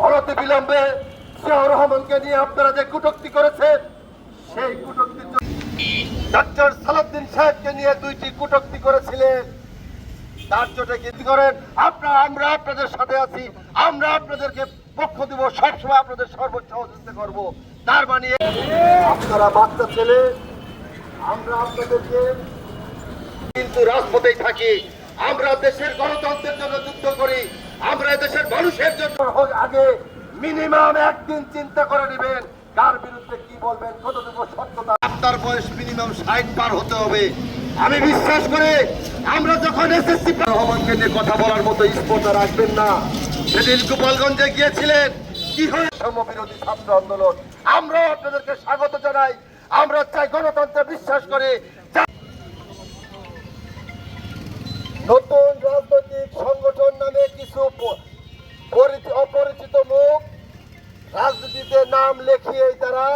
অনতি বিলম্বে জিয়াউর রহমানকে নিয়ে আপনারা যে কটূক্তি করেছেন, সেই কটূক্তির জন্য ডক্টর সালাউদ্দিন সাহেবকে নিয়ে দুইটি কটূক্তি করেছিলেন, তার চোটে কি করেন আমরা আপনাদের সাথে আছি, আমরা আপনাদেরকে পক্ষ দিব, সবসময় আপনাদের সর্বোচ্চ সহযোগিতা করব। তার মানে আপনারা বাচ্চা ছেলে, আমরা আপনাদেরকে কিন্তু রাজপথেই থাকি, আমরা দেশের গণতন্ত্রের জন্য যুদ্ধ করি, আমরা দেশের মানুষের জন্য। আগে মিনিমাম একদিন চিন্তা করে নেবেন কার বিরুদ্ধে কি বলবেন, কতটুকু সত্যতা। আপনার বয়স মিনিমাম 60 পার হতে হবে। আমি বিশ্বাস করি আমরা যখন এসএসসি রহমানকে নিয়ে কথা বলার মতো স্পর্ধা রাখবেন না। সেদিন গোপালগঞ্জে গিয়েছিলেন, কি হয় সমবিরোধী ছাত্র আন্দোলন, আমরা আপনাদেরকে স্বাগত জানাই। আমরা চাই গণতন্ত্রে বিশ্বাস করে। নতুন রাজনৈতিক সংগঠন নামে কিছু অপরিচিত মুখ রাজনীতিতে নাম লেখিয়ে তারা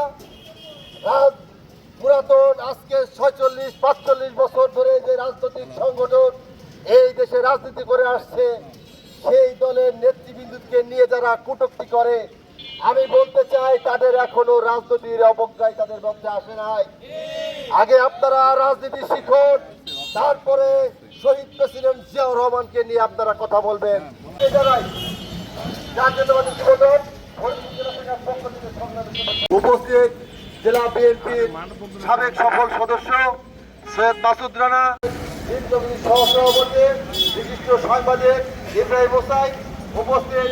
পুরাতন আজকে 46-45 বছর ধরে যে রাজনৈতিক সংগঠন এই দেশে রাজনীতি করে আসছে, সেই দলের নেতৃবৃন্দকে নিয়ে যারা কটূক্তি করে, আমি বলতে চাই তাদের এখনো রাজনীতির অবজ্ঞায় তাদের মধ্যে আসে নাই। আগে আপনারা রাজনীতি শিখুন, তারপরে শহীদ প্রেসিডেন্ট জিয়াউর রহমানকে নিয়ে আপনারা কথা বলবেন। উপস্থিত জেলা বিএনপির সাবেক সফল সদস্য সৈয়দ মাসুদ রানা, সহসভাপতি বিশিষ্ট সাংবাদিক ইব্রাহিম হোসাইন উপস্থিত,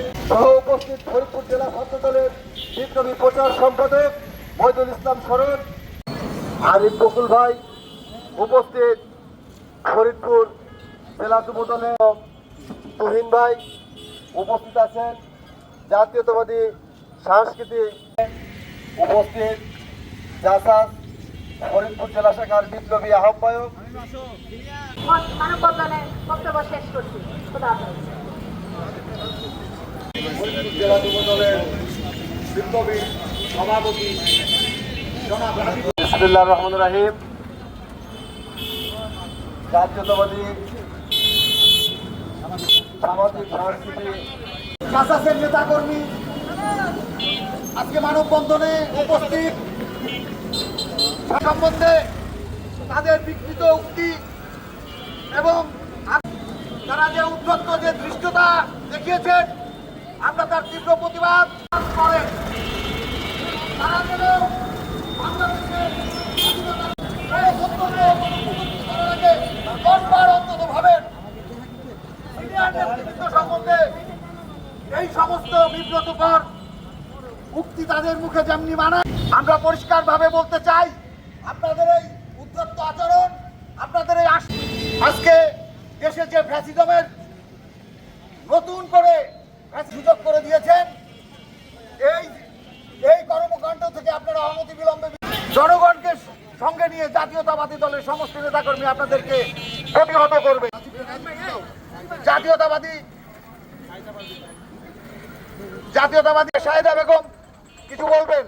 উপস্থিত ফরিদপুর জেলা ছাত্র দলের বিপ্লবী প্রচার সম্পাদক মহিদুল ইসলাম শরৎ, আরিফ বকুল ভাই উপস্থিত, ফরিদপুর জেলা যুব দলের তুহিন ভাই উপস্থিত আছেন, জাতীয়তাবাদী সাংস্কৃতিক উপস্থিত জাসাস ফরিদপুর জেলা শাখার বিপ্লবী আহ্বায়ক। জেলা যুব দলের বিপ্লবী সভাপতি বিসমিল্লাহির রহমানির রহিম। জাতীয়তাবাদী সামাজিক সাংস্কৃতিক জাসাসের নেতাকর্মী আজকে মানববন্ধনে উপস্থিত, সম্বন্ধে তাদের বিকৃত উক্তি এবং তারা যে উদ্ধত্ত যে ধৃষ্টতা দেখিয়েছেন, আমরা তার তীব্র প্রতিবাদ করেন। তারা যেন বাংলাদেশের অন্তত ভাবেন সিনিয়র নেতৃত্ব সম্বন্ধে এই সমস্ত বিব্রতকর উক্তি তাদের মুখে যেমনি মানায়। আমরা পরিষ্কারভাবে বলতে চাই, আপনাদের এই উদ্ধত্ত আচরণ, আপনাদের এই আজকে দেশে যে ফ্যাসিজমের নতুন করে সুযোগ করে দিয়েছেন, এই কর্মকাণ্ড থেকে আপনারা অনতি বিলম্বে জনগণকে সঙ্গে নিয়ে জাতীয়তাবাদী দলের সমস্ত নেতাকর্মী আপনাদেরকে প্রতিহত করবে। জাতীয়তাবাদী শাহেদা বেগম কিছু বলবেন?